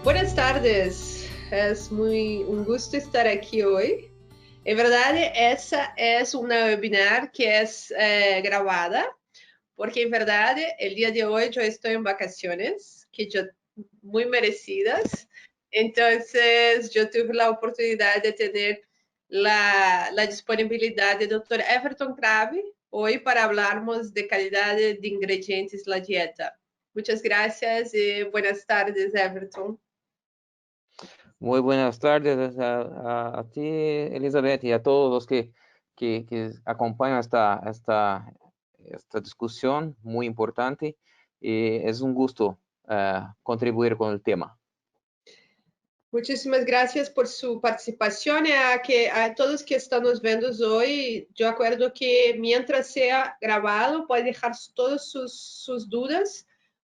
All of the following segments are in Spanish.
Buenas tardes, es un gusto estar aquí hoy. En verdad, esa es una webinar que es grabada, porque en verdad el día de hoy yo estoy en vacaciones, muy merecidas. Entonces, yo tuve la oportunidad de tener la disponibilidad del Dr. Everton Crave hoy para hablarmos de calidad de ingredientes en la dieta. Muchas gracias y buenas tardes, Everton. Muy buenas tardes a ti, Elizabeth, y a todos los que acompañan esta discusión muy importante. Es un gusto contribuir con el tema. Muchísimas gracias por su participación y a todos que están nos vendo hoy. Yo acuerdo que mientras sea grabado puede dejar todas sus dudas,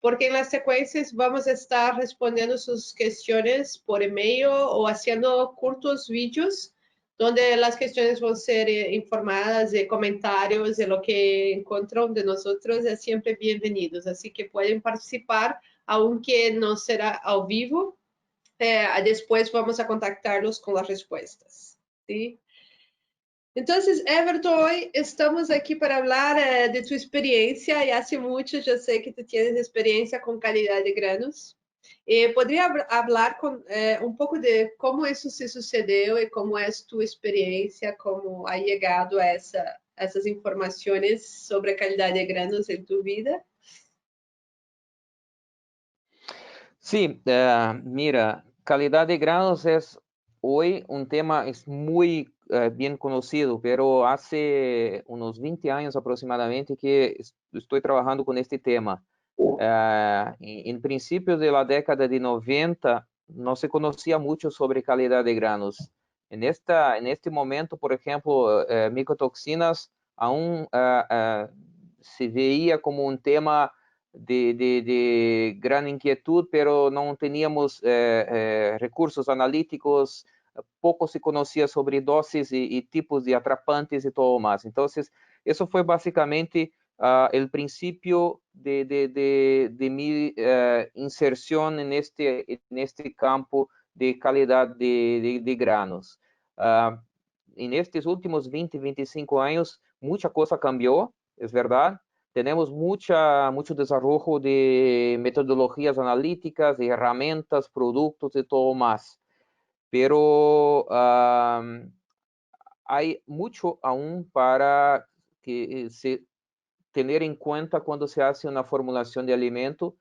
porque en las secuencias vamos a estar respondiendo sus cuestiones por email o haciendo cortos vídeos donde las cuestiones van a ser informadas de comentarios de lo que encuentran de nosotros. Es siempre bienvenidos, así que pueden participar, aunque no será ao vivo. Después vamos a contactarlos con las respuestas. ¿Sí? Entonces, Everton, hoy estamos aquí para hablar de tu experiencia y hace mucho yo sé que tú tienes experiencia con calidad de granos. ¿Podría hablar un poco de cómo eso se sucedió y cómo es tu experiencia, cómo ha llegado a esas informaciones sobre calidad de granos en tu vida? Sí, mira, calidad de granos es hoy un tema es muy bien conocido, pero hace unos 20 años aproximadamente que estoy trabajando con este tema. En principios de la década de 90 no se conocía mucho sobre calidad de granos. En este momento, por ejemplo, micotoxinas aún se veía como un tema de gran inquietud, pero no teníamos recursos analíticos, poco se conocía sobre dosis y tipos de atrapantes y todo más. Entonces, eso fue básicamente el principio de mi inserción en este campo de calidad de granos. En estos últimos 20, 25 años, mucha cosa cambió, es verdad. Tenemos mucho desarrollo de metodologías analíticas, de herramientas, productos y todo más. Pero hay mucho aún para que se tener en cuenta cuando se hace una formulación de alimento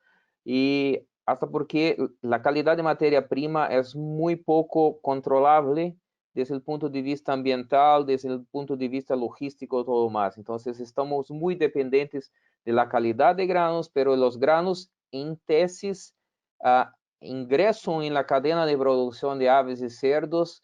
y hasta porque la calidad de materia prima es muy poco controlable desde el punto de vista ambiental, desde el punto de vista logístico, todo más. Entonces, estamos muy dependientes de la calidad de granos, pero los granos en tesis ingresan en la cadena de producción de aves y cerdos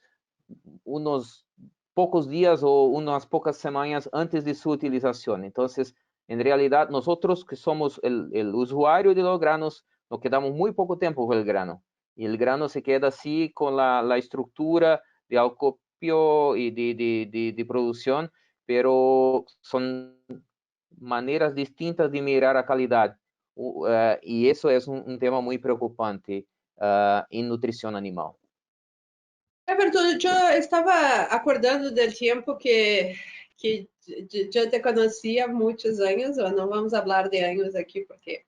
unos pocos días o unas pocas semanas antes de su utilización. Entonces, en realidad, nosotros que somos el usuario de los granos, nos quedamos muy poco tiempo con el grano. Y el grano se queda así con la estructura de acopio y de producción, pero son maneras distintas de mirar a calidad. Y eso es un tema muy preocupante en nutrición animal. Everton, yo estaba acordando del tiempo que yo te conocía muchos años, o no vamos a hablar de años aquí porque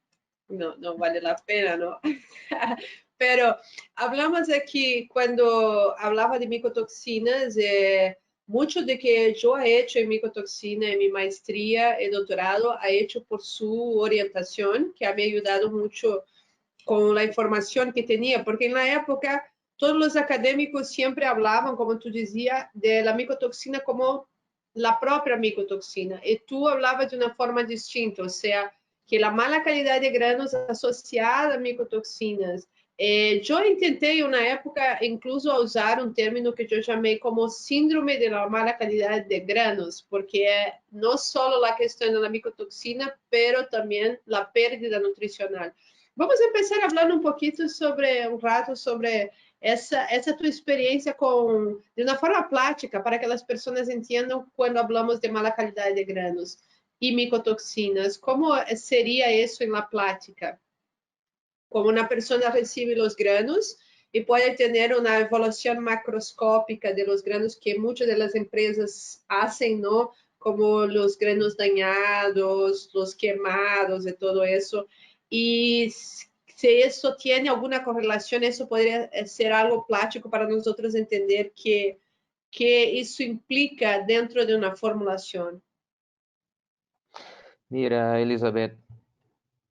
no vale la pena, ¿no? Pero hablamos aquí cuando hablaba de micotoxinas, mucho de que yo he hecho en micotoxina en mi maestría y doctorado, ha hecho por su orientación, que ha me ayudado mucho con la información que tenía, porque en la época todos los académicos siempre hablaban, como tú decías, de la micotoxina como la propia micotoxina, y tú hablabas de una forma distinta, o sea, que la mala calidad de granos asociada a micotoxinas. Eu tentei, em uma época, incluso usar um término que eu chamei como síndrome de la mala calidad de granos, porque é não só a questão da micotoxina, pero também a pérdida nutricional. Vamos empezar hablando un poquito sobre un rato sobre essa tua experiência de uma forma prática para que as pessoas entendam quando falamos de mala qualidade de granos e micotoxinas. Como seria isso na prática? como una persona recibe los granos y puede tener una evaluación macroscópica de los granos que muchas de las empresas hacen, ¿no? Como los granos dañados, los quemados y todo eso. Y si eso tiene alguna correlación, eso podría ser algo práctico para nosotros entender que eso implica dentro de una formulación. Mira, Elizabeth,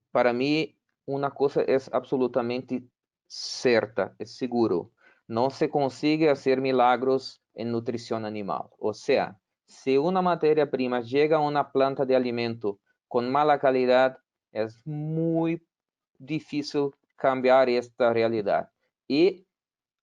para mí una cosa es absolutamente cierta, es seguro. No se consigue hacer milagros en nutrición animal. O sea, si una materia prima llega a una planta de alimento con mala calidad, es muy difícil cambiar esta realidad. Y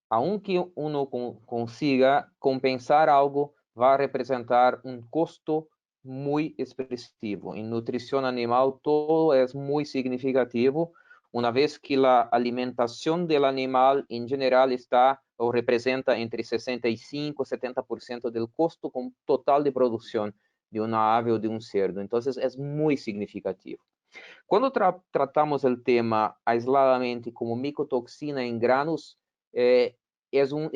aunque uno consiga compensar algo, va a representar un costo muy expresivo. En nutrición animal todo es muy significativo, una vez que la alimentación del animal en general está o representa entre 65 y 70% del costo total de producción de una ave o de un cerdo. Entonces es muy significativo. Cuando tratamos el tema aisladamente como micotoxina en granos, es un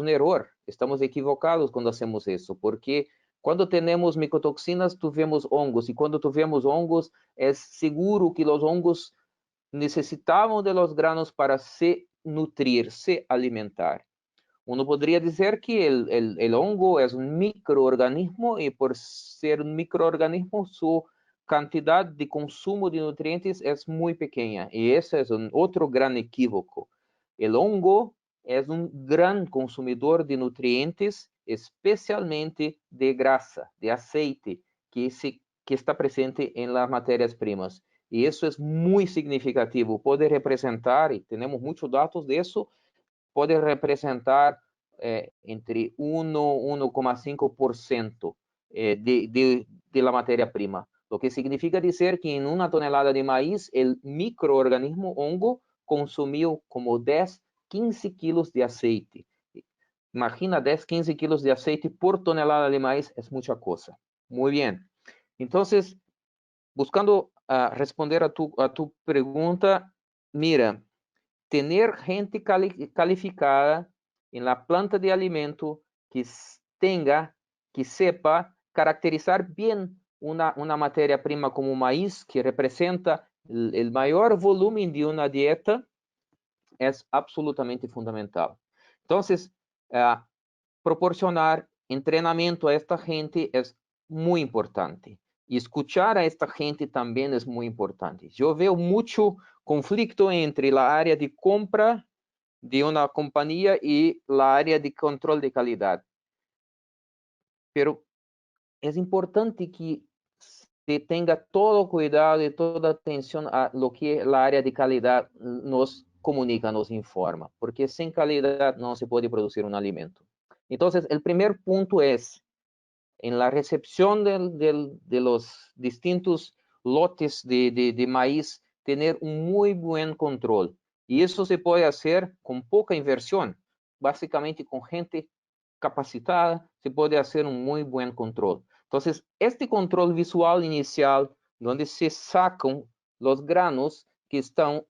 error. Estamos equivocados cuando hacemos eso, porque cuando tenemos micotoxinas, tuvimos hongos, y cuando tuvimos hongos, es seguro que los hongos necesitaban de los granos para se nutrir, se alimentar. Uno podría decir que el hongo es un microorganismo y por ser un microorganismo, su cantidad de consumo de nutrientes es muy pequeña. Y ese es otro gran equívoco. El hongo es un gran consumidor de nutrientes, especialmente de grasa, de aceite, que está presente en las materias primas. Y eso es muy significativo. Puede representar, y tenemos muchos datos de eso, puede representar entre 1,5% de la materia prima. Lo que significa decir que en una tonelada de maíz, el microorganismo hongo consumió como 10, 15 kilos de aceite. Imagina 10, 15 kilos de aceite por tonelada de maíz, es mucha cosa. Muy bien. Entonces, buscando responder a tu pregunta, mira, tener gente calificada en la planta de alimento que que sepa caracterizar bien una materia prima como maíz, que representa el mayor volumen de una dieta, es absolutamente fundamental. Entonces, proporcionar entrenamiento a esta gente es muy importante. Y escuchar a esta gente también es muy importante. Yo veo mucho conflicto entre la área de compra de una compañía y la área de control de calidad. Pero es importante que se tenga todo cuidado y toda atención a lo que la área de calidad nos comunica, nos informa, porque sin calidad no se puede producir un alimento. Entonces, el primer punto es, en la recepción de los distintos lotes de maíz, tener un muy buen control. Y eso se puede hacer con poca inversión, básicamente con gente capacitada, se puede hacer un muy buen control. Entonces, este control visual inicial, donde se sacan los granos que están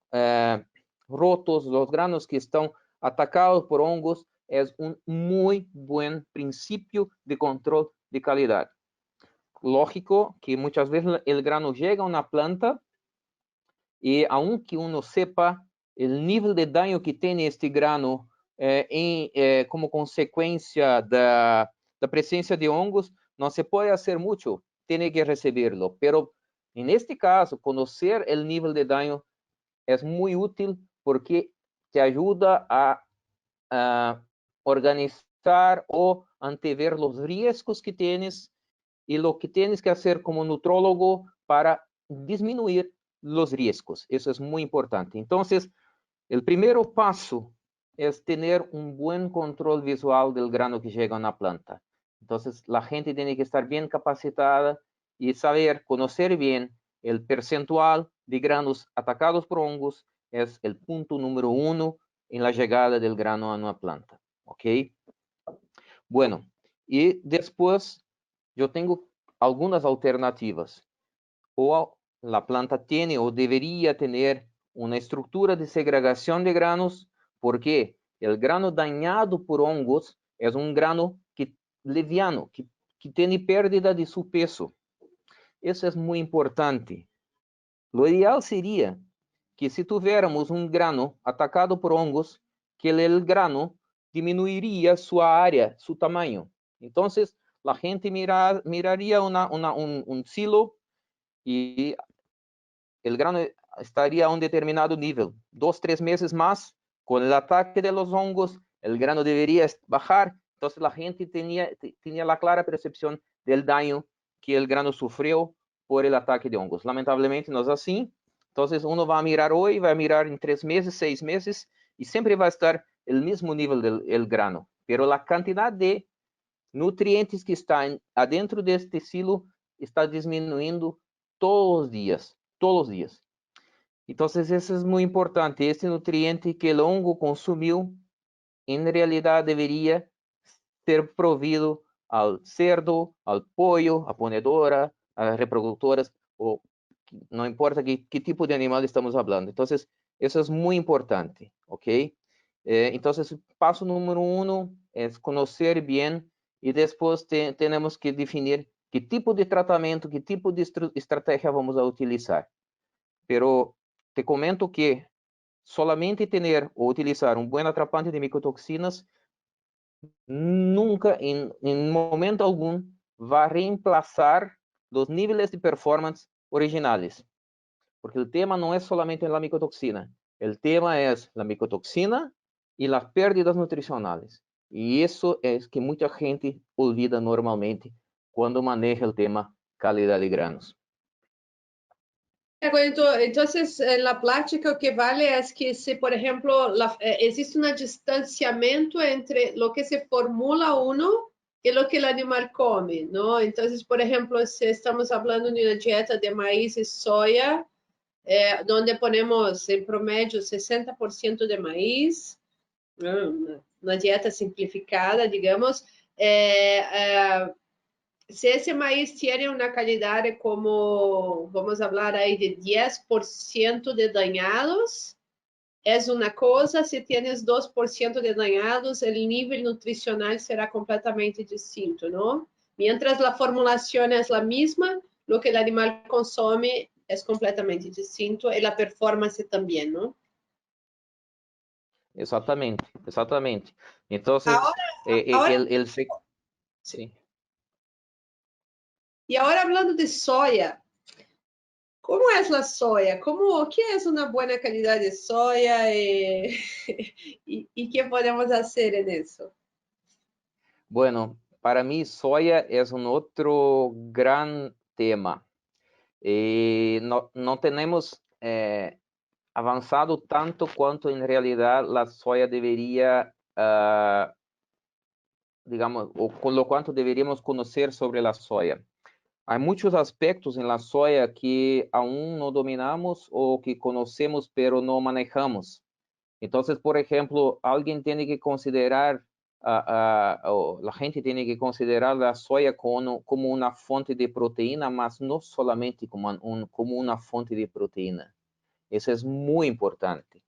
rotos, los granos que están atacados por hongos, es un muy buen principio de control de calidad. Lógico que muchas veces el grano llega a una planta y aunque uno sepa el nivel de daño que tiene este grano como consecuencia de la presencia de hongos, no se puede hacer mucho, tiene que recibirlo. Pero en este caso, conocer el nivel de daño es muy útil porque te ayuda a organizar o antever los riesgos que tienes y lo que tienes que hacer como nutrólogo para disminuir los riesgos. Eso es muy importante. Entonces, el primer paso es tener un buen control visual del grano que llega a una planta. Entonces, la gente tiene que estar bien capacitada y saber, conocer bien el percentual de granos atacados por hongos. Es el punto número 1 en la llegada del grano a una planta. ¿Ok? Bueno, y después yo tengo algunas alternativas. O la planta tiene o debería tener una estructura de segregación de granos, porque el grano dañado por hongos es un grano liviano, que tiene pérdida de su peso. Eso es muy importante. Lo ideal sería que si tuviéramos un grano atacado por hongos, que el grano disminuiría su área, su tamaño. Entonces, la gente miraría un silo y el grano estaría a un determinado nivel. 2, 3 meses más, con el ataque de los hongos, el grano debería bajar. Entonces, la gente tenía la clara percepción del daño que el grano sufrió por el ataque de hongos. Lamentablemente, no es así. Entonces, uno va a mirar hoy, va a mirar en 3 meses, 6 meses, y siempre va a estar el mismo nivel del grano. Pero la cantidad de nutrientes que están adentro de este silo está disminuyendo todos los días, todos los días. Entonces, eso es muy importante. Este nutriente que el hongo consumió, en realidad debería ser provido al cerdo, al pollo, a ponedora, a las reproductoras, o no importa qué tipo de animal estamos hablando. Entonces, eso es muy importante, ¿ok? Entonces, paso número 1 es conocer bien y después tenemos que definir qué tipo de tratamiento, qué tipo de estrategia vamos a utilizar. Pero te comento que solamente tener o utilizar un buen atrapante de micotoxinas nunca, en momento algum, va a reemplazar los niveles de performance originales. Porque el tema no es solamente la micotoxina, el tema es la micotoxina y las pérdidas nutricionales. Y eso es que mucha gente olvida normalmente cuando maneja el tema calidad de granos. Entonces, en la práctica, lo que vale es que si, por ejemplo, existe un distanciamiento entre lo que se formula uno y lo que el animal come, ¿no? Entonces, por ejemplo, si estamos hablando de una dieta de maíz y soya, donde ponemos en promedio 60% de maíz, una dieta simplificada, digamos, se esse maíz tiene una calidad como, vamos a hablar ahí de 10% de dañados, es una cosa, si tienes 2% de dañados, el nivel nutricional será completamente distinto, ¿no? Mientras la formulación es la misma, lo que el animal consome es completamente distinto y la performance también, ¿no? Exatamente, exatamente. Entonces, Ahora, ahora sí. y ahora hablando de soya, ¿cómo es la soya? ¿Qué es una buena calidad de soya y qué podemos hacer en eso? Bueno, para mí soya es un otro gran tema. No tenemos avanzado tanto cuanto en realidad la soya debería, digamos, o con lo cuanto deberíamos conocer sobre la soya. Hay muchos aspectos en la soya que aún no dominamos o que conocemos pero no manejamos. Entonces, por ejemplo, alguien tiene que considerar, o la gente tiene que considerar la soya como una fuente de proteína, mas no solamente como una fuente de proteína. Eso es muy importante.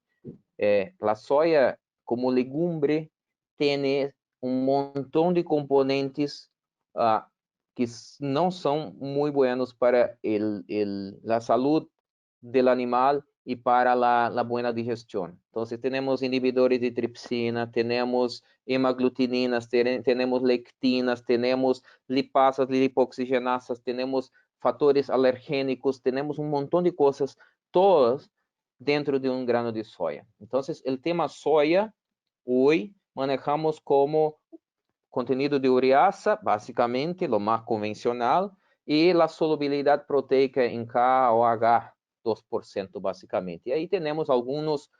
La soya como legumbre tiene un montón de componentes que no son muy buenos para la salud del animal y para la buena digestión. Entonces tenemos inhibidores de tripsina, tenemos hemaglutininas, tenemos lectinas, tenemos lipasas, lipoxigenasas, tenemos factores alergénicos, tenemos un montón de cosas, todas dentro de un grano de soya. Entonces, el tema soya, hoy manejamos como contenido de ureasa, básicamente, lo más convencional, y la solubilidad proteica en KOH, 2%, básicamente. Y ahí tenemos algunos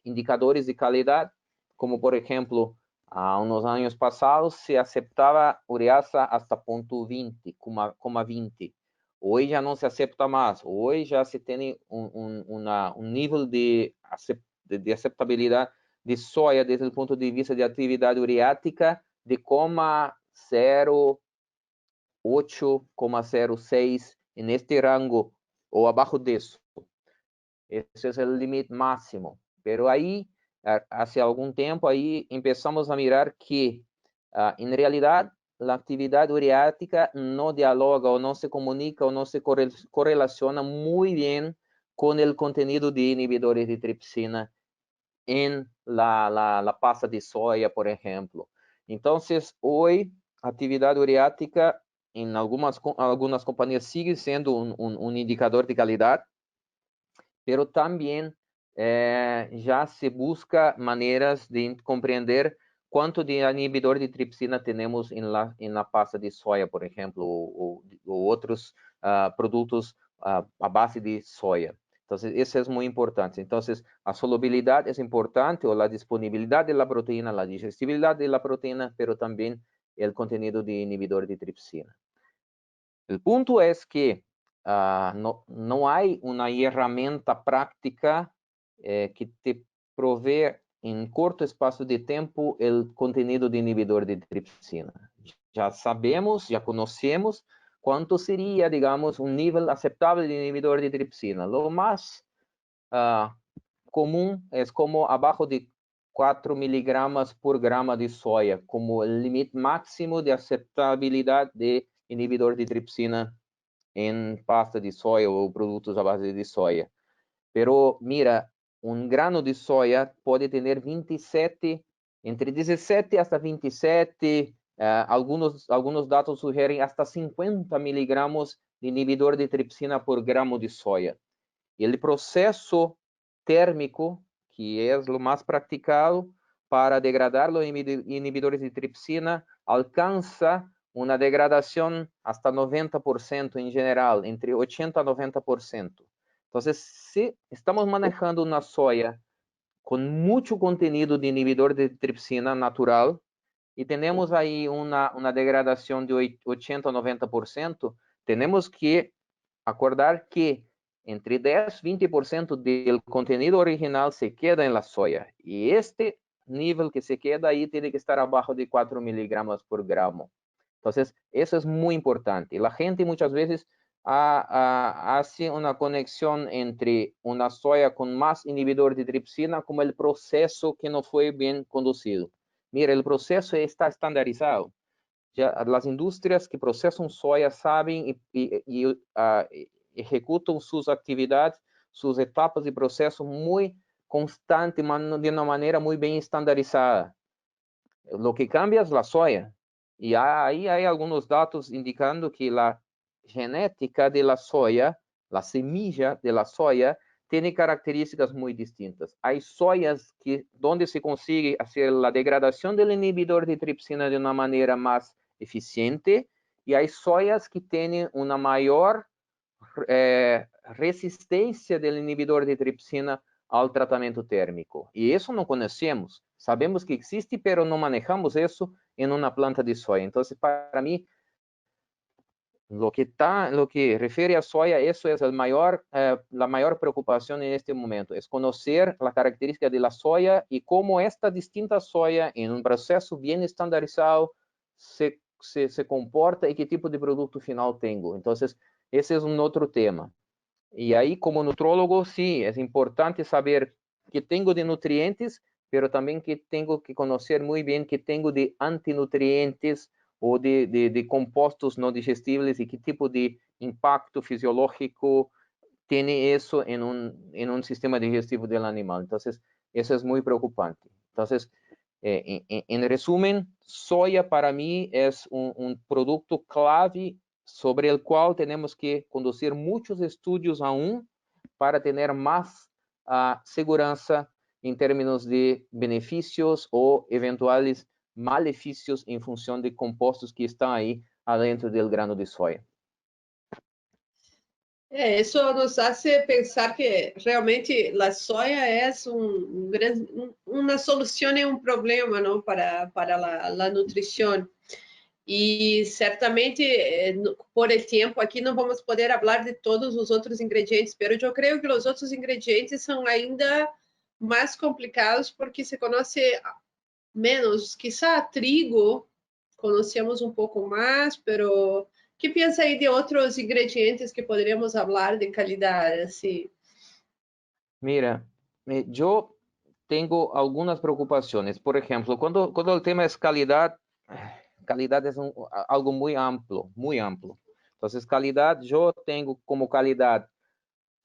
indicadores de calidad, como por ejemplo, a unos años pasados se aceptaba ureasa hasta 0.20. Hoy ya no se acepta más. Hoy ya se tiene un nivel de aceptabilidad de soya desde el punto de vista de actividad ureática de 0.08, 0.06 en este rango o abajo de eso. Ese es el límite máximo. Pero ahí, hace algún tiempo, ahí empezamos a mirar que, en realidad, la actividad ureática no dialoga o no se comunica o no se correlaciona muy bien con el contenido de inhibidores de tripsina en la pasta de soya, por ejemplo. Entonces, hoy, actividad ureática en algunas compañías sigue siendo un indicador de calidad, pero también ya se busca maneras de comprender cuánto de inhibidor de tripsina tenemos en la pasta de soya, por ejemplo, o otros productos a base de soya. Entonces, eso es muy importante. Entonces, la solubilidad es importante, o la disponibilidad de la proteína, la digestibilidad de la proteína, pero también el contenido de inhibidor de tripsina. El punto es que no hay una herramienta práctica que te provee en corto espacio de tiempo el contenido de inhibidor de tripsina. Ya sabemos, ya conocemos cuánto sería, digamos, un nivel aceptable de inhibidor de tripsina. Lo más común es como abajo de 4 miligramas por grama de soya, como el límite máximo de aceptabilidad de inhibidor de tripsina en pasta de soya o productos a base de soya. Pero mira, un grano de soya puede tener 27, entre 17 hasta 27, algunos datos sugieren hasta 50 miligramos de inhibidor de tripsina por gramo de soya. El proceso térmico, que es lo más practicado para degradar los inhibidores de tripsina, alcanza una degradación hasta 90% en general, entre 80 y 90%. Entonces, si estamos manejando una soya con mucho contenido de inhibidor de tripsina natural y tenemos ahí una degradación de 80 a 90%, tenemos que acordar que entre 10 y 20% del contenido original se queda en la soya. Y este nivel que se queda ahí tiene que estar abajo de 4 miligramos por gramo. Entonces, eso es muy importante. La gente muchas veces hace una conexión entre una soya con más inhibidor de tripsina como el proceso que no fue bien conducido. Mira, el proceso está estandarizado. Ya las industrias que procesan soya saben y ejecutan sus actividades, sus etapas de proceso muy constante, de una manera muy bien estandarizada. Lo que cambia es la soya. Y ahí hay algunos datos indicando que la genética de la soya, la semilla de la soya, tiene características muy distintas. Hay soyas donde se consigue hacer la degradación del inhibidor de tripsina de una manera más eficiente, y hay soyas que tienen una mayor resistencia del inhibidor de tripsina al tratamiento térmico. Y eso no conocemos. Sabemos que existe, pero no manejamos eso en una planta de soya. Entonces, para mí, lo que refiere a soya, eso es la mayor preocupación en este momento, es conocer la característica de la soya y cómo esta distinta soya en un proceso bien estandarizado se comporta y qué tipo de producto final tengo. Entonces, ese es un otro tema. Y ahí, como nutrólogo, sí, es importante saber qué tengo de nutrientes, pero también que tengo que conocer muy bien qué tengo de antinutrientes o de compostos no digestibles y qué tipo de impacto fisiológico tiene eso en un sistema digestivo del animal. Entonces, eso es muy preocupante. Entonces, en resumen, soya para mí es un producto clave sobre el cual tenemos que conducir muchos estudios aún para tener más seguridad en términos de beneficios o eventuales maleficios en función de compostos que están ahí adentro del grano de soya. Isso nos hace pensar que realmente a soja é uma solução e um problema, não, para a nutrição. E certamente por el tempo aqui não vamos poder falar de todos os outros ingredientes, mas eu creio que os outros ingredientes são ainda mais complicados porque se conhece menos. Quizá trigo conhecemos um pouco mais, pero que pensa aí de outros ingredientes que poderíamos falar de qualidade, assim? Mira, yo tengo algunas preocupaciones. Por ejemplo, cuando el tema es calidad, calidad es algo muy amplio, muy amplio. Entonces, calidad, yo tengo como calidad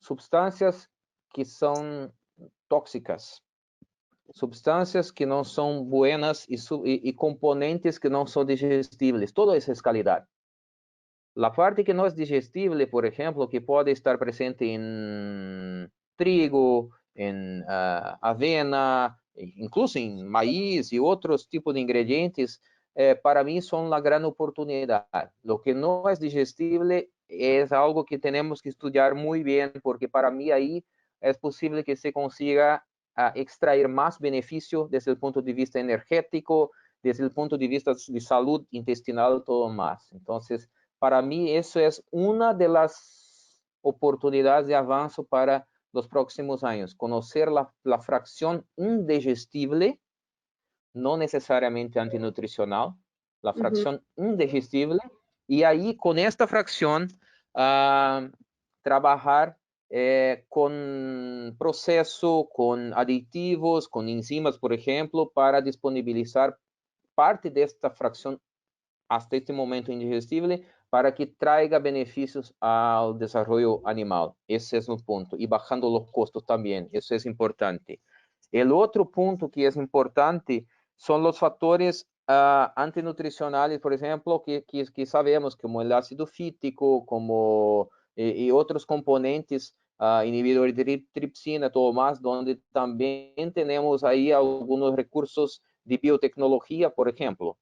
sustancias que son tóxicas, sustancias que no son buenas y componentes que no son digestibles. Todo eso es calidad. La parte que no es digestible, por ejemplo, que puede estar presente en trigo, en avena, incluso en maíz y otros tipos de ingredientes, para mí son la gran oportunidad. Lo que no es digestible es algo que tenemos que estudiar muy bien, porque para mí ahí es posible que se consiga extraer más beneficio desde el punto de vista energético, desde el punto de vista de salud intestinal, todo más. Entonces, para mí eso es una de las oportunidades de avance para los próximos años, conocer la fracción indigestible, no necesariamente antinutricional, la fracción indigestible, y ahí con esta fracción trabajar con proceso, con aditivos, con enzimas, por ejemplo, para disponibilizar parte de esta fracción hasta este momento indigestible para que traiga beneficios al desarrollo animal. Ese es un punto. Y bajando los costos también. Eso es importante. El otro punto que es importante son los factores antinutricionales, por ejemplo, que sabemos, como el ácido fítico, como, y otros componentes inhibidores de tripsina, todo más, donde también tenemos ahí algunos recursos de biotecnología, por ejemplo.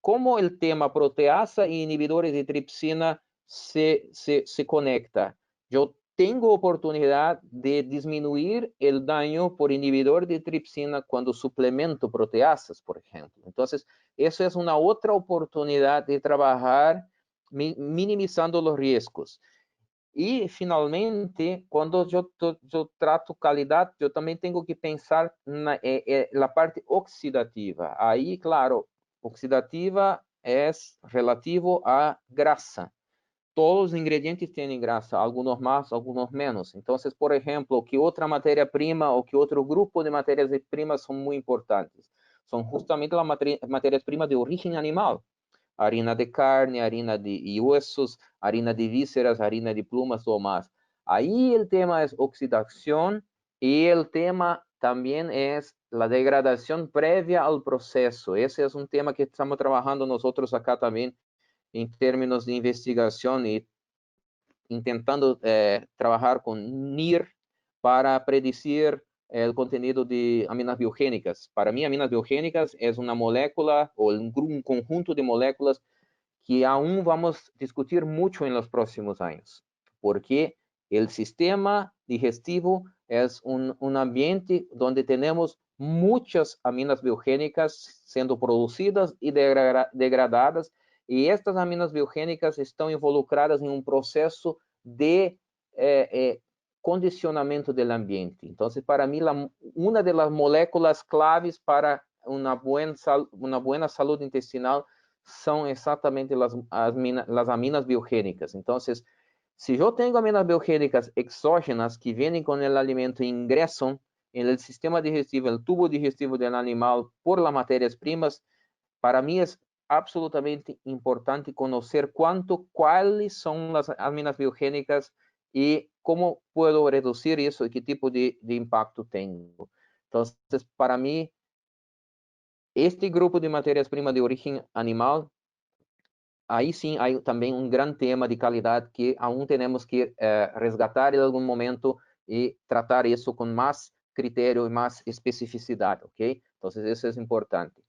Cómo el tema proteasa y inhibidores de tripsina se conecta. Yo tengo oportunidad de disminuir el daño por inhibidor de tripsina cuando suplemento proteasas, por ejemplo. Entonces, eso es una otra oportunidad de trabajar minimizando los riesgos. Y finalmente, cuando yo trato calidad, yo también tengo que pensar la parte oxidativa. Ahí, claro, oxidativa es relativo a grasa. Todos los ingredientes tienen grasa, algunos más, algunos menos. Entonces, por ejemplo, que otra materia prima o que otro grupo de materias primas son muy importantes. Son justamente las materias primas de origen animal. Harina de carne, harina de huesos, harina de vísceras, harina de plumas o más. Ahí el tema es oxidación y el tema también es la degradación previa al proceso. Ese es un tema que estamos trabajando nosotros acá también en términos de investigación y intentando trabajar con NIR para predecir el contenido de aminas biogénicas. Para mí, aminas biogénicas es una molécula o un conjunto de moléculas que aún vamos a discutir mucho en los próximos años, porque el sistema digestivo es un ambiente donde tenemos muchas aminas biogénicas siendo producidas y degradadas, y estas aminas biogénicas estão involucradas em um processo de condicionamento do ambiente. Então, para mim, uma das moléculas claves para uma boa saúde intestinal são exatamente as aminas biogénicas. Então, se eu tenho aminas biogénicas exógenas que vêm com o alimento e ingressam no sistema digestivo, no tubo digestivo do animal por las matérias primas, para mim é absolutamente importante conhecer quais são as aminas biogénicas e como puedo reduzir isso e que tipo de impacto tenho. Então, para mim, este grupo de matérias-primas de origem animal, aí sim há também um grande tema de qualidade que aún temos que resgatar em algum momento e tratar isso com mais critério e mais especificidade, ok? Então, isso é importante.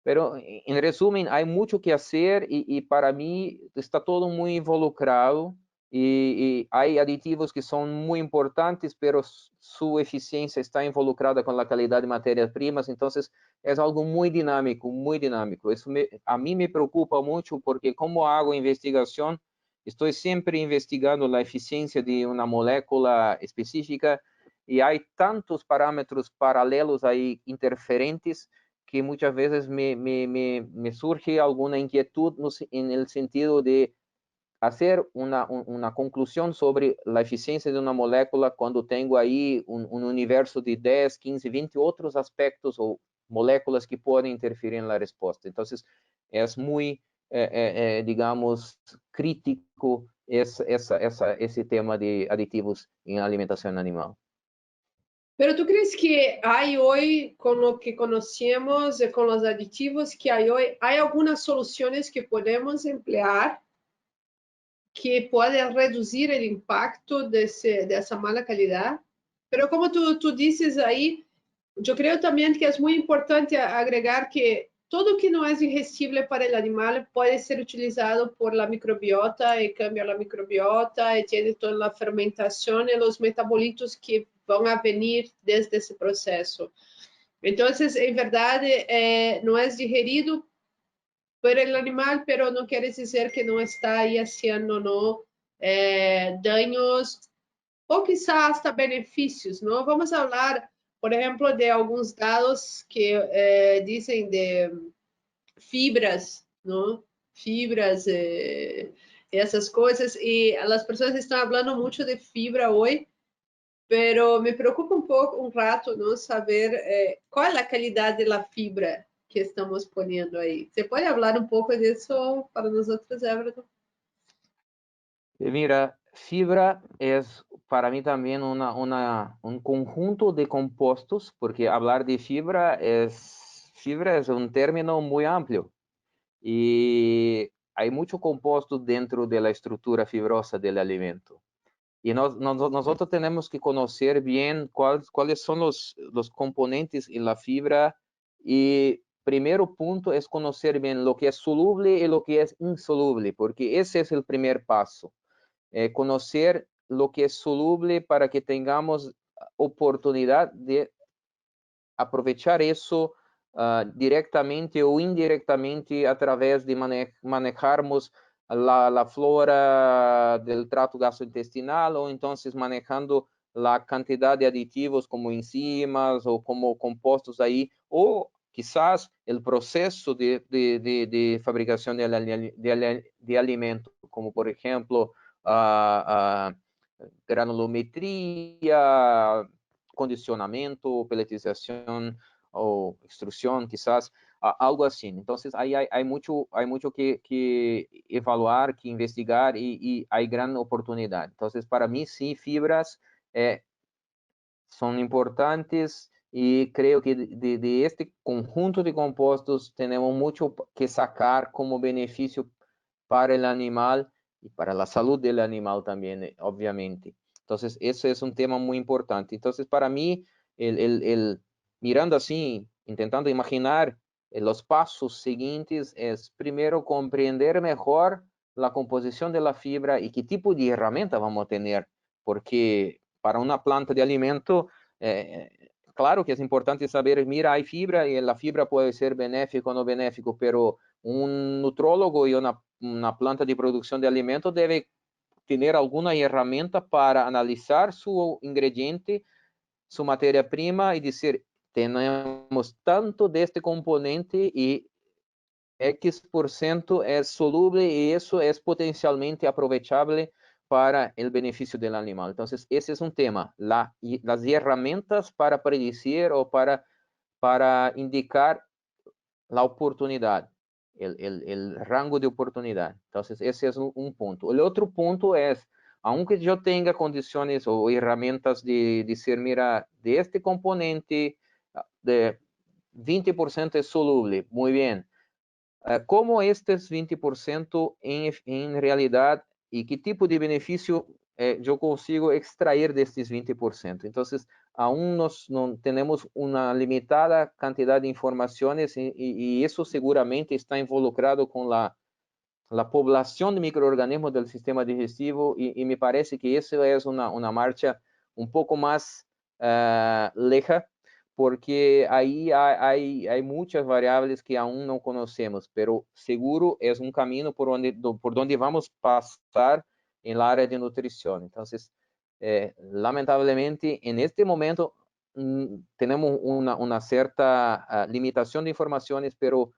Pero, en resumen, hay mucho que hacer y para mí está todo muy involucrado y hay aditivos que son muy importantes, pero su eficiencia está involucrada con la calidad de materias primas, entonces es algo muy dinámico, muy dinámico. Eso a mí me preocupa mucho porque como hago investigación, estoy siempre investigando la eficiencia de una molécula específica y hay tantos parámetros paralelos ahí interferentes que muchas veces me surge alguna inquietud en el sentido de hacer una conclusión sobre la eficiencia de una molécula cuando tengo ahí un universo de 10, 15, 20 otros aspectos o moléculas que pueden interferir en la respuesta. Entonces, es muy, digamos, crítico ese tema de aditivos en alimentación animal. Pero ¿tú crees que hay hoy, con lo que conocemos, con los aditivos que hay hoy, hay algunas soluciones que podemos emplear que pueden reducir el impacto de esa mala calidad? Pero como tú dices ahí, yo creo también que es muy importante agregar que todo que no es digestible para el animal puede ser utilizado por la microbiota y cambia la microbiota y tiene toda la fermentación y los metabolitos que van a venir desde ese proceso. Entonces, en verdad, no es digerido por el animal, pero no quiere decir que no está ahí haciendo ¿no? Daños ou quizá hasta benefícios, não? Vamos falar, por exemplo, de alguns dados que dizem de fibras, não? Fibras, essas coisas, e as pessoas estão falando muito de fibra hoje, pero me preocupa um pouco, um rato, não saber qual é a qualidade da fibra que estamos ponendo aí. Você pode falar um pouco disso para nós outros, Everton? Mira, fibra es para mí también un conjunto de compuestos, porque hablar de fibra es un término muy amplio y hay muchos compuestos dentro de la estructura fibrosa del alimento. Y nosotros tenemos que conocer bien cuáles son los componentes en la fibra y primero punto es conocer bien lo que es soluble y lo que es insoluble, porque ese es el primer paso. Conocer lo que es soluble para que tengamos oportunidad de aprovechar eso directamente o indirectamente a través de manejarmos la flora del trato gastrointestinal o entonces manejando la cantidad de aditivos como enzimas o como compuestos ahí o quizás el proceso de fabricación de alimento, como por ejemplo granulometría, condicionamiento, peletización o extrusión, quizás algo así. Entonces, hay mucho que evaluar, que investigar y hay gran oportunidad. Entonces, para mí, sí, fibras son importantes y creo que de este conjunto de compuestos tenemos mucho que sacar como beneficio para el animal y para la salud del animal también, obviamente. Entonces, eso es un tema muy importante. Entonces, para mí, mirando así, intentando imaginar los pasos siguientes, es primero comprender mejor la composición de la fibra y qué tipo de herramienta vamos a tener, porque para una planta de alimento, claro que es importante saber, mira, hay fibra y la fibra puede ser benéfico o no benéfico, pero un nutrólogo y una planta de producción de alimentos debe tener alguna herramienta para analizar su ingrediente, su materia prima y decir, tenemos tanto de este componente y X% es soluble y eso es potencialmente aprovechable para el beneficio del animal. Entonces, ese es un tema, las herramientas para predecir o para indicar la oportunidad, el rango de oportunidad. Entonces, ese es un punto. El otro punto es, aunque yo tenga condiciones o herramientas de decir, mira, de este componente, de 20% es soluble, muy bien. ¿Cómo estes 20% en realidad y qué tipo de beneficio yo consigo extraer de estos 20%? Entonces, aún no tenemos una limitada cantidad de informaciones y eso seguramente está involucrado con la población de microorganismos del sistema digestivo y me parece que eso es una marcha un poco más leja, porque ahí hay muchas variables que aún no conocemos, pero seguro es un camino por donde vamos a pasar en la área de nutrición. Entonces, lamentablemente, en este momento tenemos una cierta limitación de informaciones, pero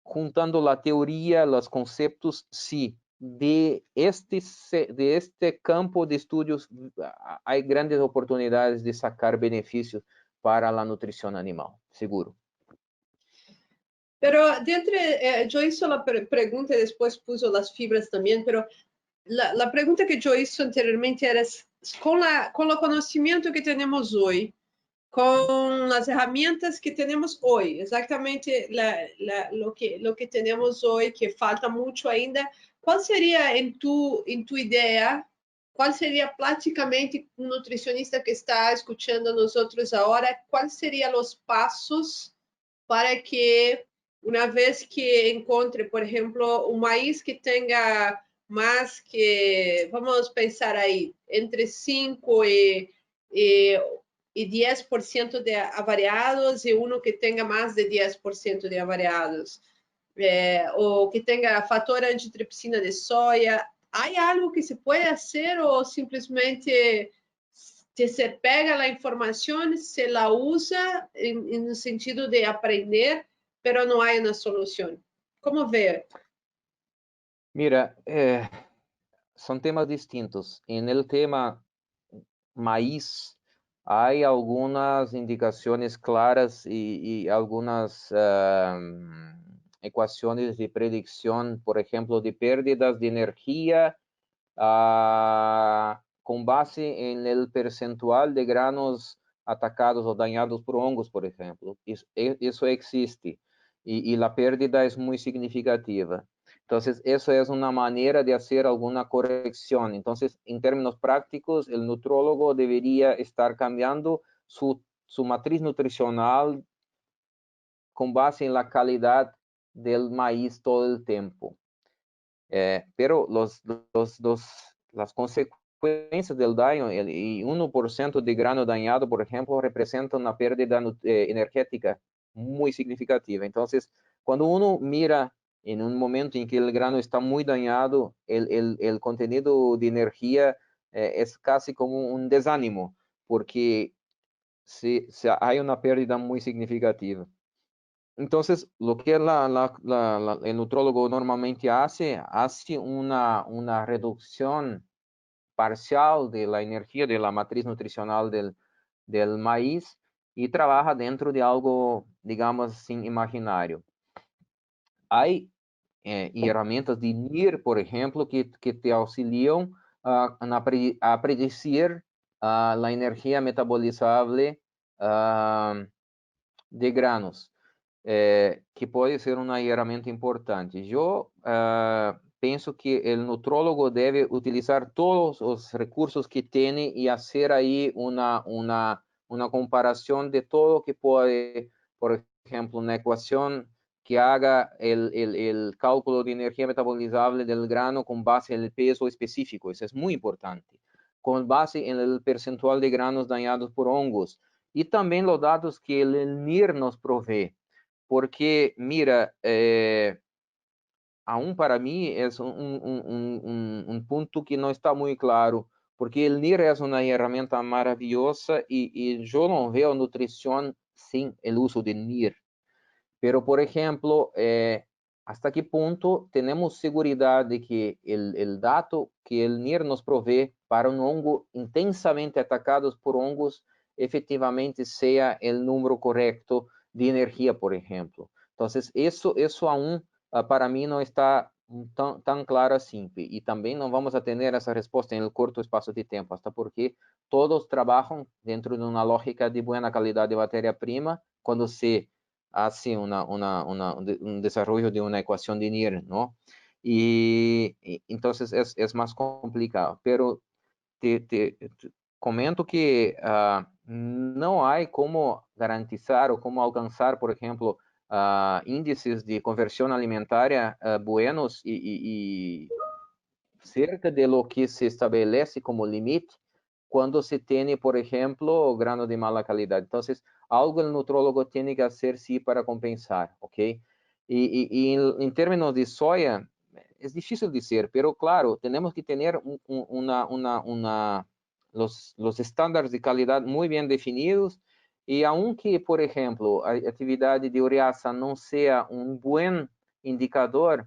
juntando la teoría, los conceptos, sí, de este campo de estudios hay grandes oportunidades de sacar beneficios para la nutrición animal, seguro. Pero yo hice la pregunta y después puso las fibras también, pero la pregunta que yo hice anteriormente era con el conocimiento que tenemos hoy, con las herramientas que tenemos hoy, exactamente lo que tenemos hoy, que falta mucho ainda, ¿cuál sería en tu idea? ¿Cuál sería prácticamente un nutricionista que está escuchando a nosotros ahora? ¿Cuáles serían los pasos para que una vez que encontre, por ejemplo, un maíz que tenga más que, vamos a pensar ahí, entre 5 y 10% de avariados y uno que tenga más de 10% de avariados, o que tenga fator antitripsina de soya? ¿Hay algo que se puede hacer o simplemente se pega la información, se la usa en el sentido de aprender, pero no hay una solución? ¿Cómo ver? Mira, son temas distintos. En el tema maíz, hay algunas indicaciones claras y algunas ecuaciones de predicción, por ejemplo, de pérdidas de energía con base en el percentual de granos atacados o dañados por hongos, por ejemplo. Eso existe y la pérdida es muy significativa. Entonces, eso es una manera de hacer alguna corrección. Entonces, en términos prácticos, el nutrólogo debería estar cambiando su matriz nutricional con base en la calidad del maíz todo el tiempo. Pero las consecuencias del daño y 1% de grano dañado, por ejemplo, representa una pérdida energética muy significativa. Entonces, cuando uno mira en un momento en que el grano está muy dañado, el contenido de energía es casi como un desánimo, porque hay una pérdida muy significativa. Entonces, lo que el nutrólogo normalmente hace una reducción parcial de la energía de la matriz nutricional del maíz y trabaja dentro de algo, digamos assim, imaginário. Hay herramientas de NIR, por ejemplo, que te auxilian a predecir la energía metabolizable de granos. Que pode ser uma ferramenta importante. Eu penso que o nutrólogo deve utilizar todos os recursos que tem e fazer aí uma comparação de todo que pode, por exemplo, uma equação que haga o cálculo de energia metabolizável do grano com base no peso específico. Isso é muito importante. Com base no percentual de granos dañados por hongos. E também os dados que o NIR nos provee. Porque, mira, aún para mí es un punto que no está muy claro, porque el NIR es una herramienta maravillosa y yo no veo nutrición sin el uso de NIR. Pero, por ejemplo, ¿hasta qué punto tenemos seguridad de que el dato que el NIR nos provee para un hongo intensamente atacados por hongos efectivamente sea el número correcto de energía, por ejemplo? Entonces, eso aún para mí no está tan claro así. Y también no vamos a tener esa respuesta en el corto espacio de tiempo, hasta porque todos trabajan dentro de una lógica de buena calidad de materia prima cuando se hace un desarrollo de una ecuación de NIR, ¿no? Y entonces es más complicado. Pero te comento que no hay como garantizar o como alcanzar, por ejemplo, índices de conversión alimentaria buenos y cerca de lo que se establece como límite cuando se tiene, por ejemplo, grano de mala calidad. Entonces, algo el nutrólogo tiene que hacer sí para compensar, ¿ok? Y en términos de soya, es difícil decir, pero claro, tenemos que tener los estándares de calidad muy bien definidos y aunque, por ejemplo, a actividad de ureasa no sea un buen indicador,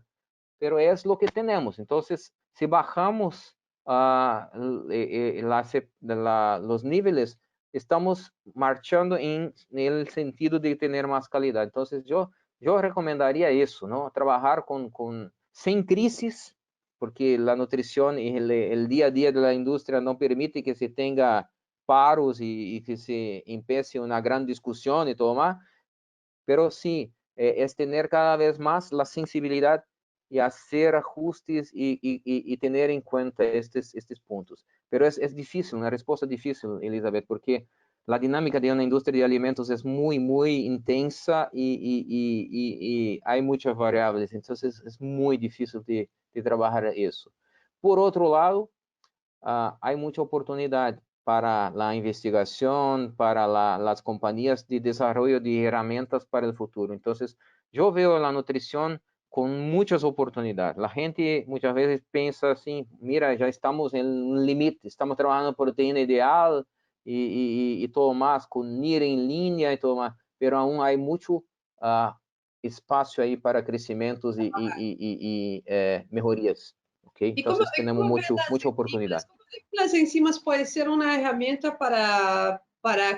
pero es lo que tenemos. Entonces, si bajamos los niveles, estamos marchando en el sentido de tener más calidad. Entonces, yo recomendaría eso, ¿no? Trabajar sin crisis, porque la nutrición y el día a día de la industria no permite que se tenga paros y que se empiece una gran discusión y todo más, pero sí, es tener cada vez más la sensibilidad y hacer ajustes y tener en cuenta estos puntos. Pero es difícil, una respuesta difícil, Elizabeth, porque la dinámica de una industria de alimentos es muy, muy intensa y hay muchas variables, entonces es muy difícil de trabajar eso. Por otro lado, hay mucha oportunidad para la investigación, para las compañías de desarrollo de herramientas para el futuro. Entonces, yo veo la nutrición con muchas oportunidades. La gente muchas veces piensa así, mira, ya estamos en un límite, estamos trabajando proteína ideal y todo más, con NIR en línea y todo más, pero aún hay mucho espacio ahí para crecimientos y mejorías. Okay? Entonces tenemos cómo ves mucha las enzimas? oportunidad. ¿Cómo ves que las enzimas pueden ser una herramienta para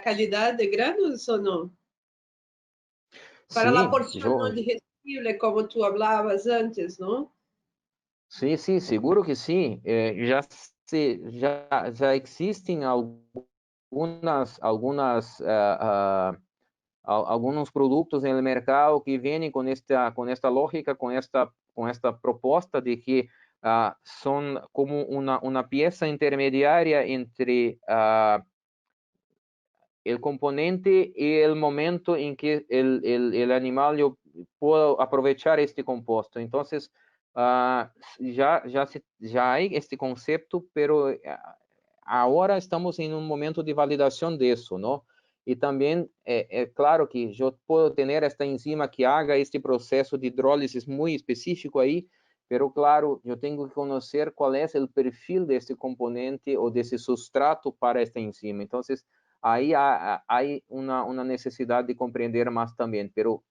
calidad de granos o no? Para la Sí, porción no digestible, como tú hablabas antes, ¿no? sí, seguro que sí. Ya existen algunos productos en el mercado que vienen con esta lógica, con esta propuesta de que son como una pieza intermediaria entre el componente y el momento en que el animal yo puedo aprovechar este compuesto. Entonces, ya hay este concepto, pero ahora estamos en un momento de validación de eso, ¿no? Y también, claro que yo puedo tener esta enzima que haga este proceso de hidrólisis muy específico ahí, pero claro, yo tengo que conocer cuál es el perfil de este componente o de ese sustrato para esta enzima. Entonces, ahí hay una necesidad de comprender más también, pero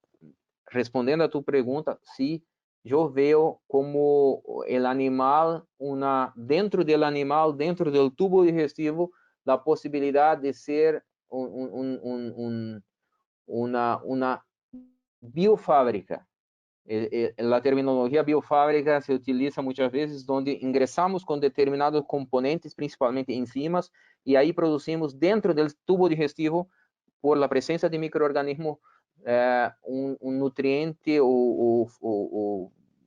respondiendo a tu pregunta, sí, yo veo como el animal, dentro del tubo digestivo, la posibilidad de ser una biofábrica. La terminología biofábrica se utiliza muchas veces donde ingresamos con determinados componentes, principalmente enzimas, y ahí producimos dentro del tubo digestivo, por la presencia de microorganismos, un nutriente o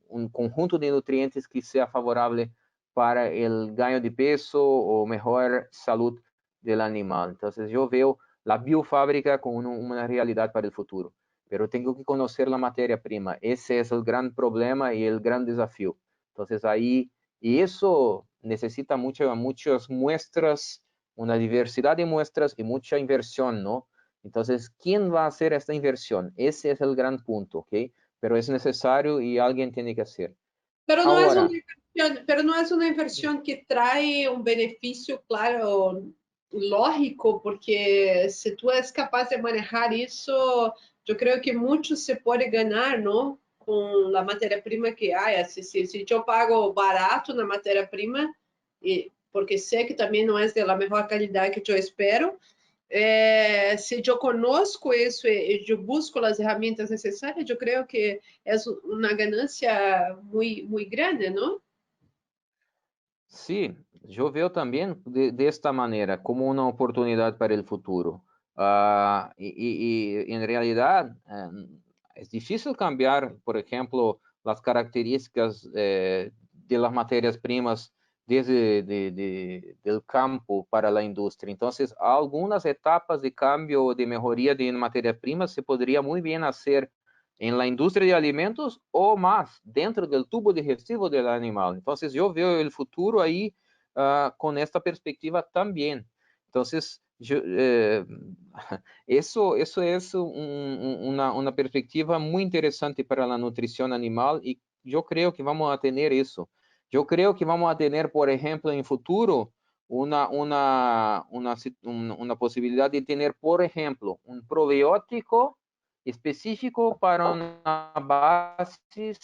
un conjunto de nutrientes que sea favorable para el gano de peso o mejor salud del animal. Entonces yo veo la biofábrica como una realidad para el futuro, pero tengo que conocer la materia prima. Ese es el gran problema y el gran desafío. Entonces ahí, y eso necesita muchas muestras, una diversidad de muestras y mucha inversión, ¿no? Entonces, ¿quién va a hacer esta inversión? Ese es el gran punto, ¿ok? Pero es necesario y alguien tiene que hacer. Ahora, Pero no es una inversión que trae un beneficio, claro, lógico, porque si tú eres capaz de manejar eso, yo creo que mucho se puede ganar, ¿no? Con la materia prima que hay. Si yo pago barato na materia prima, porque sé que también no es de la mejor calidad que yo espero, se eu conosco isso e eu busco as ferramentas necessárias, eu creio que é uma ganância muito grande, não? sí, yo veo también de esta manera como una oportunidad para el futuro. Y en realidad es difícil cambiar, por ejemplo, las características de las materias primas desde del campo para la industria. Entonces, algunas etapas de cambio o de mejoría de materias primas se podría muy bien hacer en la industria de alimentos o más dentro del tubo digestivo del animal. Entonces yo veo el futuro ahí con esta perspectiva también. Entonces, eso es una perspectiva muy interesante para la nutrición animal y yo creo que vamos a tener eso. Yo creo que vamos a tener, por ejemplo, en futuro, una posibilidad de tener, por ejemplo, un probiótico específico para una base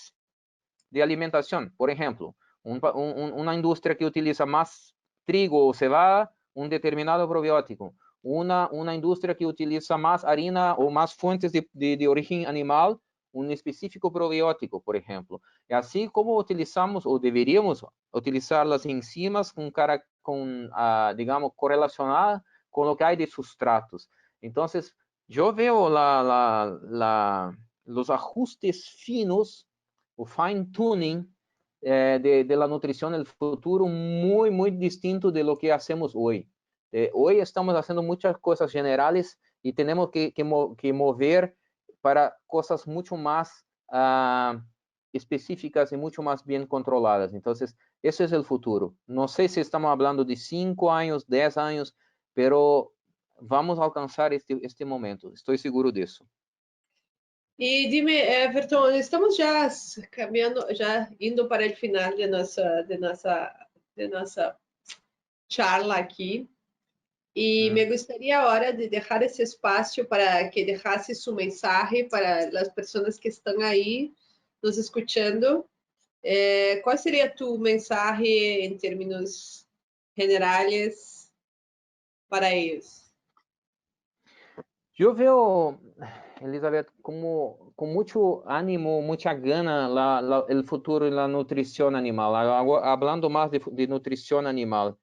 de alimentación. Por ejemplo, una industria que utiliza más trigo o cebada, un determinado probiótico. Una industria que utiliza más harina o más fuentes de origen animal, un específico probiótico, por ejemplo. Y así como utilizamos o deberíamos utilizar las enzimas digamos, correlacionadas con lo que hay de sustratos. Entonces, yo veo los ajustes finos, o fine tuning de la nutrición del futuro muy, muy distinto de lo que hacemos hoy. Hoy estamos haciendo muchas cosas generales y tenemos que mover para cosas mucho más específicas y mucho más bien controladas. Entonces, eso es el futuro. No sé si estamos hablando de 5 años, 10 años, pero vamos a alcançar este momento. Estou seguro disso. E dime, Everton, estamos já caminhando, já indo para o final de nossa charla aqui. E me gostaria agora de deixar esse espaço para que deixasse sua mensagem para as pessoas que estão aí nos escutando. Qual seria tu mensagem em termos generais para eles? Eu veo, Elizabeth, como com muito ânimo, muita gana o futuro da nutrição animal. Hablando mais de nutrição animal.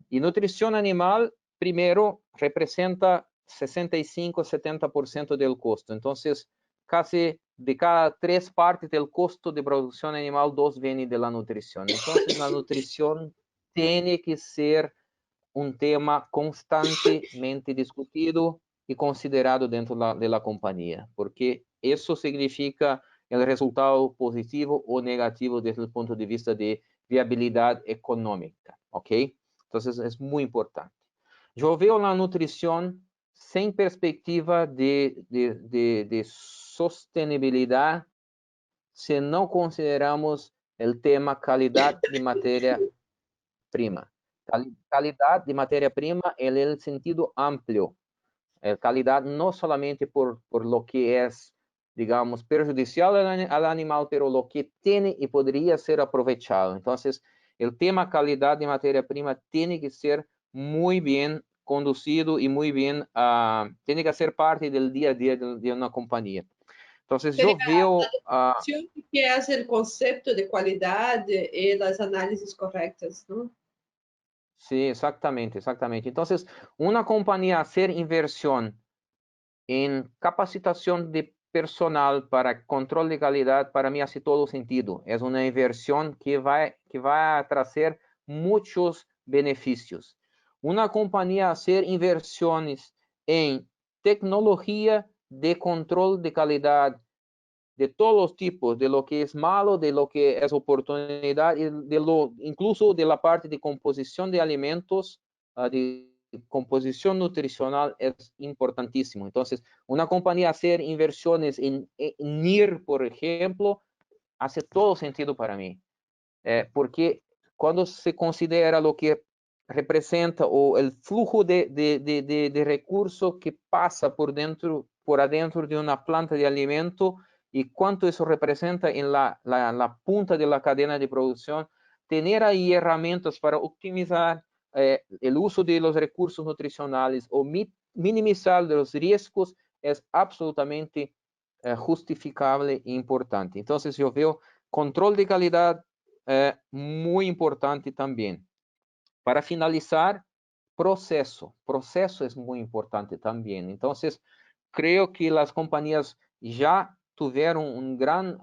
E nutrição animal, primeiro, representa 65-70% do custo. Então, casi de cada 3 partes do custo de produção animal, 2 vêm da nutrição. Então, a nutrição tem que ser um tema constantemente discutido e considerado dentro da companhia, porque isso significa o resultado positivo ou negativo desde o ponto de vista de viabilidade econômica, ok? Então, é muito importante. Eu vejo a nutrição sem perspectiva de sustentabilidade se não consideramos o tema qualidade de matéria-prima. Calidad de materia prima en el sentido amplio. Calidad no solamente por lo que es, digamos, perjudicial al animal, pero lo que tiene y podría ser aprovechado. Entonces, el tema calidad de materia prima tiene que ser muy bien conducido y muy bien, tiene que ser parte del día a día de una compañía. Entonces, yo veo... que é o conceito de qualidade e das análises corretas, não? Sí, exactamente, exactamente. Entonces, una compañía hacer inversión en capacitación de personal para control de calidad, para mí hace todo sentido. Es una inversión que va a traer muchos beneficios. Una compañía hacer inversiones en tecnología de control de calidad de todos los tipos, de lo que es malo, de lo que es oportunidad, y incluso de la parte de composición de alimentos, de composición nutricional, es importantísimo. Entonces, una compañía hacer inversiones en NIR, por ejemplo, hace todo sentido para mí, porque cuando se considera lo que representa o el flujo de recursos que pasa por adentro de una planta de alimento, y cuánto eso representa en la punta de la cadena de producción, tener ahí herramientas para optimizar el uso de los recursos nutricionales o minimizar los riesgos es absolutamente justificable e importante. Entonces, yo veo control de calidad muy importante también. Para finalizar, proceso. Proceso es muy importante también. Entonces, creo que las compañías ya tuvieron un gran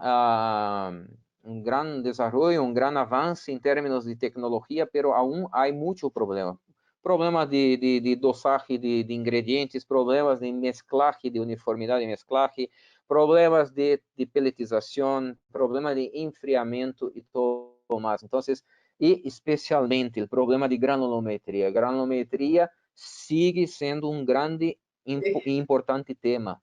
desarrollo, un gran avance en términos de tecnología, pero aún hay mucho problema. Problemas de dosaje de ingredientes, problemas de mezclaje, de uniformidad de mezclaje, problemas de peletización, problemas de enfriamiento y todo más. Entonces, y especialmente el problema de granulometría. Granulometría sigue siendo un grande e importante tema.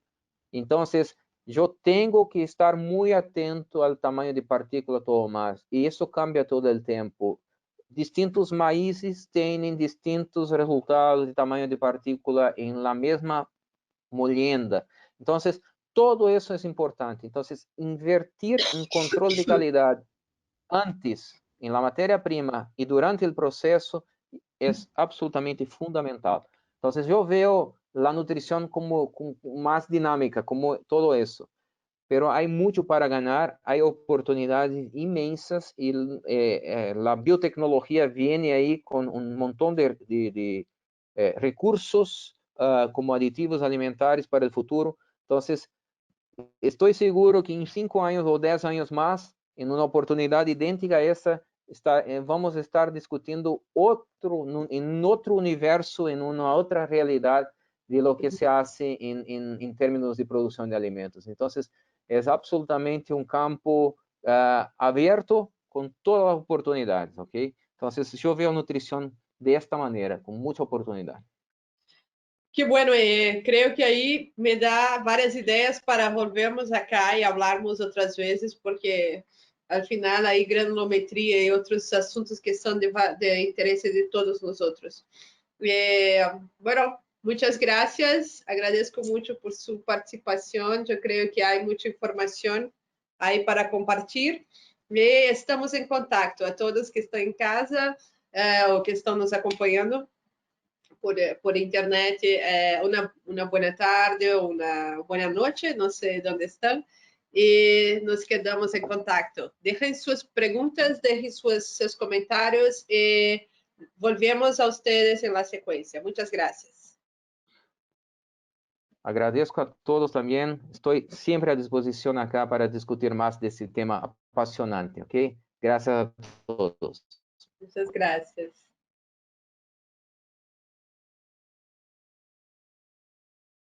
Entonces, yo tengo que estar muy atento al tamaño de partícula todo más, y eso cambia todo el tiempo. Distintos maíces tienen distintos resultados de tamaño de partícula en la misma molienda. Entonces, todo eso es importante. Entonces, invertir en control de calidad antes, em la matéria-prima e durante o processo, é absolutamente fundamental. Então, eu vejo a nutrição como mais dinâmica, como todo isso. Pero há muito para ganhar, há oportunidades imensas e a biotecnologia vem aí com montão de recursos como aditivos alimentares para o futuro. Então, estou seguro que em 5 anos ou 10 anos mais, em uma oportunidade idêntica a essa, vamos estar discutindo em outro universo, em uma outra realidade de lo que se hace em termos de produção de alimentos. Então, é absolutamente um campo aberto com todas as oportunidades, ok? Então, eu vejo a nutrição desta maneira, com muita oportunidade. Que bueno, creo que ahí me da varias ideas para volvermos acá y hablarmos otras veces, porque al final hay granulometría y otros asuntos que son de interés de todos nosotros. Bueno, muchas gracias, agradezco mucho por su participación, yo creo que hay mucha información ahí para compartir. Estamos en contacto a todos que están en casa o que estão nos acompanhando por internet, uma boa tarde ou uma boa noite, não sei onde estão, e nos quedamos em contato. Deixem suas perguntas, deixem seus comentários e volvemos a vocês em la sequência. Muitas graças. Agradeço a todos também. Estou sempre à disposição acá para discutir mais desse tema apaixonante, ok? Graças a todos. Muitas graças.